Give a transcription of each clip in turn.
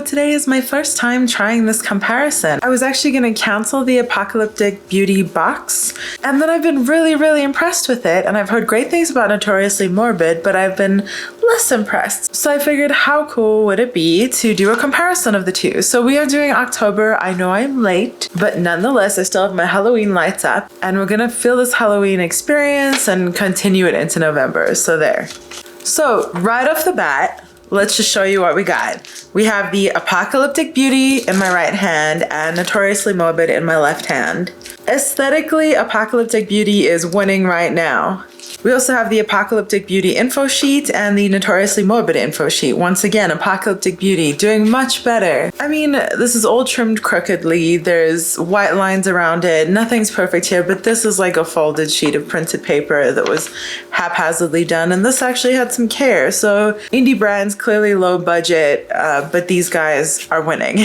today is my first time trying this comparison. I was actually going to cancel the Apocalyptic Beauty box, and then I've been really impressed with it, and I've heard great things about Notoriously Morbid, but I've been less impressed. So I figured, how cool would it be to do a comparison of the two? So we are doing October. I know I'm late, but nonetheless, I still have my Halloween lights up, and we're gonna feel this Halloween experience and continue it into November. So there. So right off the bat, let's just show you what we got. We have the Apocalyptic Beauty in my right hand and Notoriously Morbid in my left hand. Aesthetically, Apocalyptic Beauty is winning right now. We also have the Apocalyptic Beauty info sheet and the Notoriously Morbid info sheet. Once again, Apocalyptic Beauty doing much better. I mean, this is all trimmed crookedly. There's white lines around it. Nothing's perfect here, but this is like a folded sheet of printed paper that was haphazardly done, and this actually had some care. So indie brands, clearly low budget, but these guys are winning.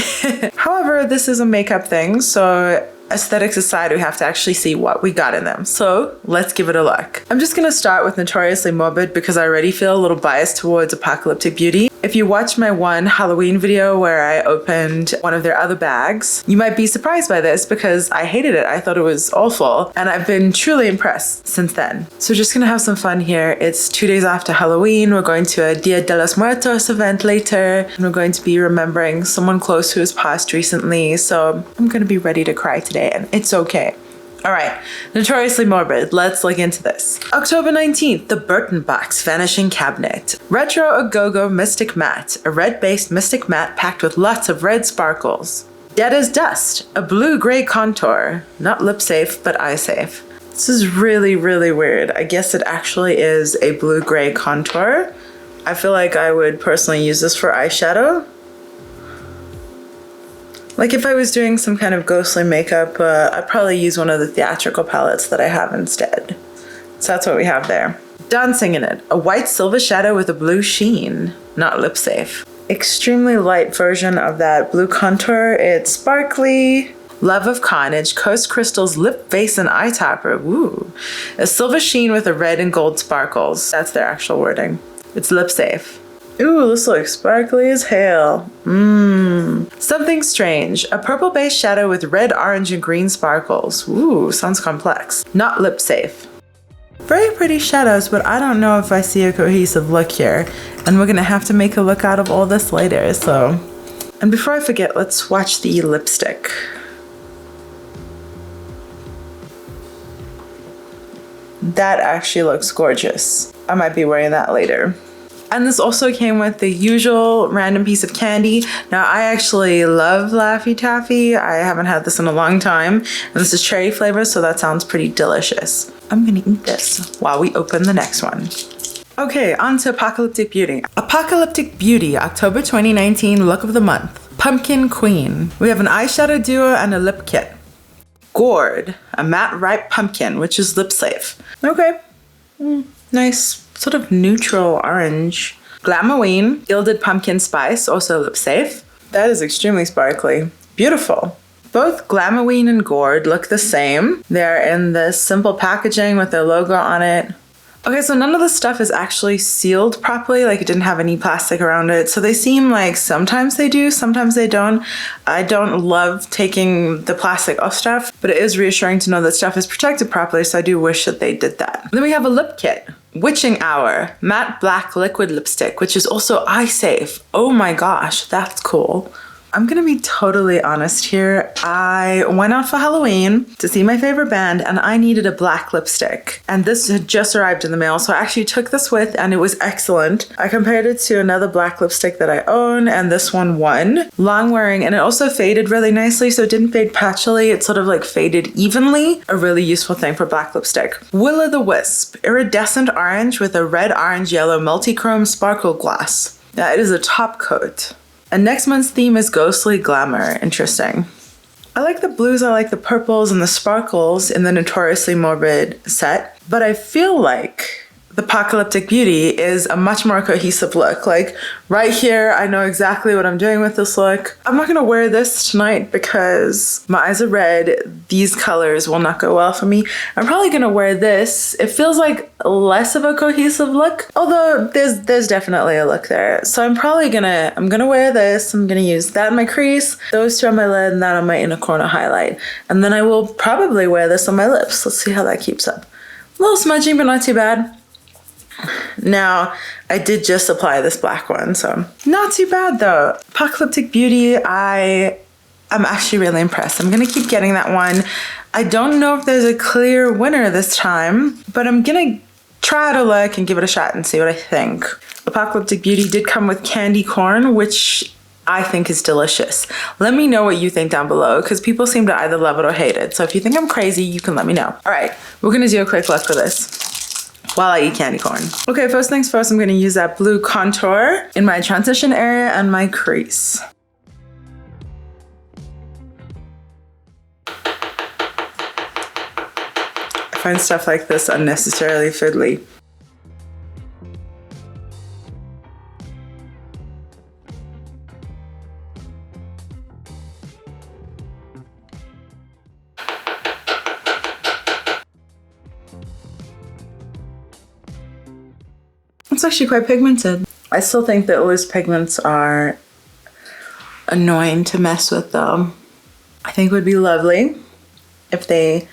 However, this is a makeup thing, so aesthetics aside, we have to actually see what we got in them. So let's give it a look. I'm just gonna start with Notoriously Morbid because I already feel a little biased towards Apocalyptic Beauty. If you watch my one Halloween video where I opened one of their other bags, you might be surprised by this because I hated it. I thought it was awful, and I've been truly impressed since then. So just gonna have some fun here. It's 2 days after Halloween. We're going to a Dia de los Muertos event later, and we're going to be remembering someone close who has passed recently. So I'm gonna be ready to cry today, and it's okay. All right, Notoriously Morbid, let's look into this. October 19th, the Burton Box Vanishing Cabinet. Retro A-Go-Go Mystic Matte, a red-based mystic matte packed with lots of red sparkles. Dead as Dust, a blue-gray contour. Not lip safe, but eye safe. This is really weird. I guess it actually is a blue-gray contour. I feel like I would personally use this for eyeshadow. Like if I was doing some kind of ghostly makeup, I'd probably use one of the theatrical palettes that I have instead. So that's what we have there. Dancing in it, a white silver shadow with a blue sheen. Not lip safe. Extremely light version of that blue contour. It's sparkly. Love of Carnage, Coast Crystal's lip, face, and eye topper. Woo. A silver sheen with a red and gold sparkles. That's their actual wording. It's lip safe. Ooh, this looks sparkly as hell. Something Strange, a purple-based shadow with red, orange, and green sparkles. Ooh, sounds complex. Not lip safe. Very pretty shadows, but I don't know if I see a cohesive look here. And we're gonna have to make a look out of all this later, so. And before I forget, let's swatch the lipstick. That actually looks gorgeous. I might be wearing that later. And this also came with the usual random piece of candy. Now, I actually love Laffy Taffy. I haven't had this in a long time. And this is cherry flavor, so that sounds pretty delicious. I'm gonna eat this while we open the next one. Okay, on to Apocalyptic Beauty. Apocalyptic Beauty, October 2019 look of the month. Pumpkin Queen. We have an eyeshadow duo and a lip kit. Gourd, a matte ripe pumpkin, which is lip safe. Okay, nice. Sort of neutral orange. Glamoween, Gilded Pumpkin Spice, also lip safe. That is extremely sparkly. Beautiful. Both Glamoween and Gourd look the same. They're in this simple packaging with their logo on it. Okay, so none of this stuff is actually sealed properly, like it didn't have any plastic around it. So they seem like sometimes they do, sometimes they don't. I don't love taking the plastic off stuff, but it is reassuring to know that stuff is protected properly, so I do wish that they did that. Then we have a lip kit. Witching Hour, matte black liquid lipstick, which is also eye safe. Oh my gosh, that's cool. I'm gonna be totally honest here. I went out for Halloween to see my favorite band and I needed a black lipstick. And this had just arrived in the mail, so I actually took this with and it was excellent. I compared it to another black lipstick that I own and this one won. Long wearing, and it also faded really nicely, so it didn't fade patchily. It sort of like faded evenly. A really useful thing for black lipstick. Will-o'-the-Wisp, iridescent orange with a red, orange, yellow multi-chrome sparkle gloss. It is a top coat. And next month's theme is Ghostly Glamour. Interesting. I like the blues, I like the purples and the sparkles in the Notoriously Morbid set, but I feel like the Apocalyptic Beauty is a much more cohesive look. Like right here, I know exactly what I'm doing with this look. I'm not gonna wear this tonight because my eyes are red. These colors will not go well for me. I'm probably gonna wear this. It feels like less of a cohesive look, although there's definitely a look there. So I'm gonna wear this. I'm gonna use that in my crease, those two on my lid, and that on my inner corner highlight. And then I will probably wear this on my lips. Let's see how that keeps up. A little smudgy, but not too bad. Now, I did just apply this black one, so not too bad though. Apocalyptic Beauty, I'm actually really impressed. I'm gonna keep getting that one. I don't know if there's a clear winner this time, but I'm gonna try to look and give it a shot and see what I think. Apocalyptic Beauty did come with candy corn, which I think is delicious. Let me know what you think down below, because people seem to either love it or hate it. So if you think I'm crazy, you can let me know. All right, we're gonna do a quick look for this while I eat candy corn. Okay, first things first, I'm gonna use that blue contour in my transition area and my crease. I find stuff like this unnecessarily fiddly. It's actually quite pigmented. I still think that loose pigments are annoying to mess with though. I think it would be lovely if they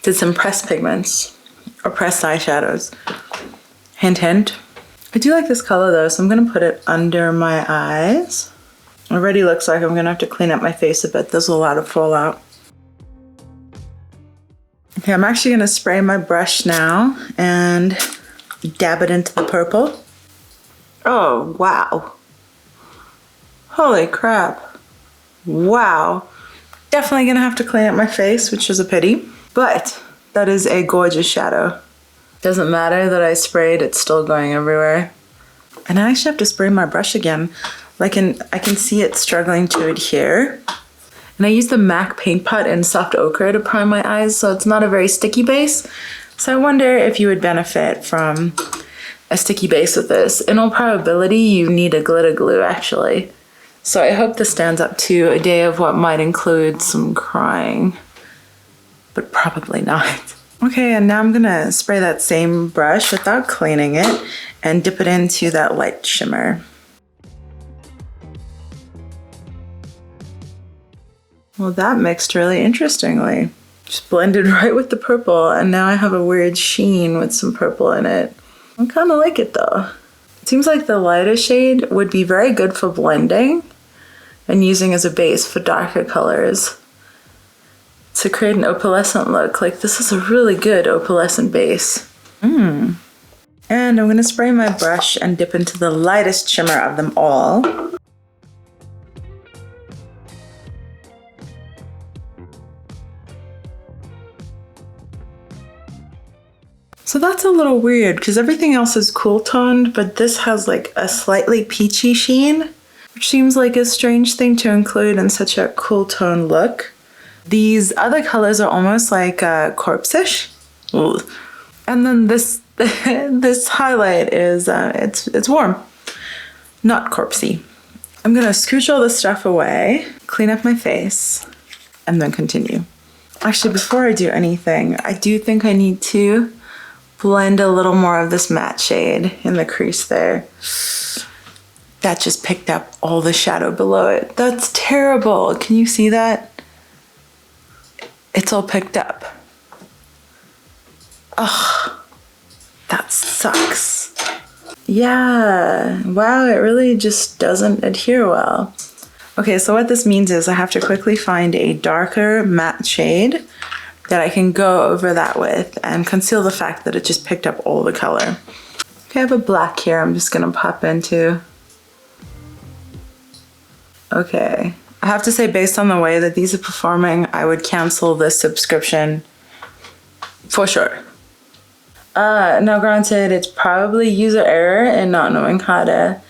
did some pressed pigments or pressed eyeshadows. Hint, hint. I do like this color though, so I'm gonna put it under my eyes. Already looks like I'm gonna have to clean up my face a bit. There's a lot of fallout. Okay, I'm actually gonna spray my brush now and dab it into the purple. Oh, wow. Holy crap. Wow. Definitely gonna have to clean up my face, which is a pity, but that is a gorgeous shadow. Doesn't matter that I sprayed, it's still going everywhere. And I actually have to spray my brush again. I can see it struggling to adhere. And I use the MAC paint pot in soft ochre to prime my eyes, so it's not a very sticky base. So I wonder if you would benefit from a sticky base with this. In all probability, you need a glitter glue actually. So I hope this stands up to a day of what might include some crying, but probably not. Okay, and now I'm gonna spray that same brush without cleaning it and dip it into that light shimmer. Well, that mixed really interestingly. Just blended right with the purple, and now I have a weird sheen with some purple in it. I kind of like it though. It seems like the lighter shade would be very good for blending and using as a base for darker colors to create an opalescent look. Like this is a really good opalescent base. And I'm gonna spray my brush and dip into the lightest shimmer of them all. So that's a little weird because everything else is cool toned, but this has like a slightly peachy sheen, which seems like a strange thing to include in such a cool tone look. These other colors are almost like corpse-ish. And then this this highlight is it's warm, not corpsey. I'm gonna scooch all this stuff away, clean up my face, and then continue. Actually, before I do anything, I do think I need to blend a little more of this matte shade in the crease there. That just picked up all the shadow below it. That's terrible. Can you see that? It's all picked up. Ugh, that sucks. Yeah, wow, it really just doesn't adhere well. Okay, so what this means is I have to quickly find a darker matte shade that I can go over that with and conceal the fact that it just picked up all the color. Okay, I have a black here I'm just gonna pop into. Okay, I have to say based on the way that these are performing, I would cancel this subscription for sure. Now granted, it's probably user error in not knowing how to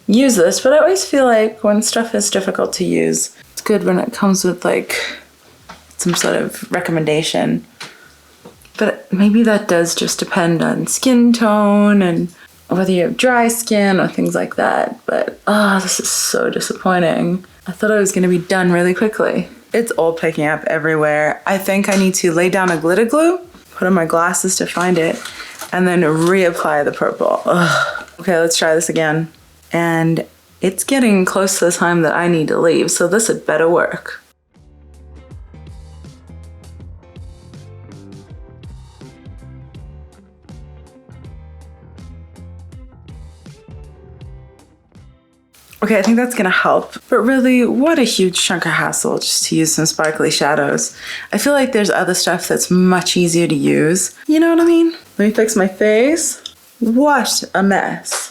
use this, but I always feel like when stuff is difficult to use, it's good when it comes with like some sort of recommendation. But maybe that does just depend on skin tone and whether you have dry skin or things like that. But this is so disappointing. I thought I was going to be done really quickly. It's all picking up everywhere. I think I need to lay down a glitter glue, put on my glasses to find it, and then reapply the purple. Ugh. Okay, let's try this again. And it's getting close to the time that I need to leave, so this had better work. Okay, I think that's gonna help. But really, what a huge chunk of hassle just to use some sparkly shadows. I feel like there's other stuff that's much easier to use. You know what I mean? Let me fix my face. What a mess.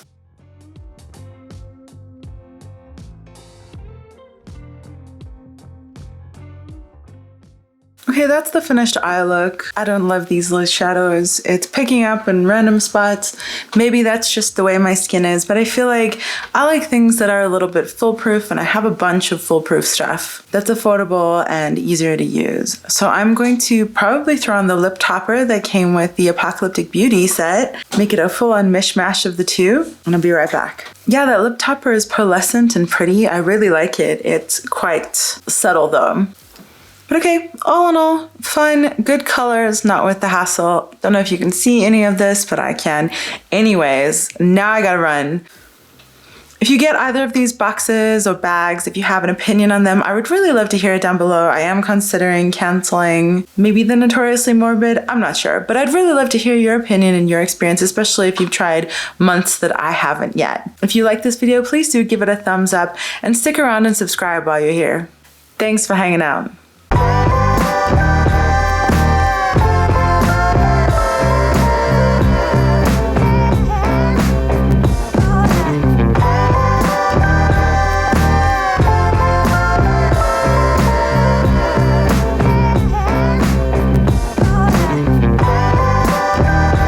Okay, that's the finished eye look. I don't love these loose shadows. It's picking up in random spots. Maybe that's just the way my skin is, but I feel like I like things that are a little bit foolproof, and I have a bunch of foolproof stuff that's affordable and easier to use. So I'm going to probably throw on the lip topper that came with the Apocalyptic Beauty set, make it a full-on mishmash of the two, and I'll be right back. Yeah, that lip topper is pearlescent and pretty. I really like it. It's quite subtle though. But okay, all in all, fun, good colors, not worth the hassle. Don't know if you can see any of this, but I can. Anyways, now I gotta run. If you get either of these boxes or bags, if you have an opinion on them, I would really love to hear it down below. I am considering canceling maybe the Notoriously Morbid, I'm not sure. But I'd really love to hear your opinion and your experience, especially if you've tried months that I haven't yet. If you like this video, please do give it a thumbs up and stick around and subscribe while you're here. Thanks for hanging out.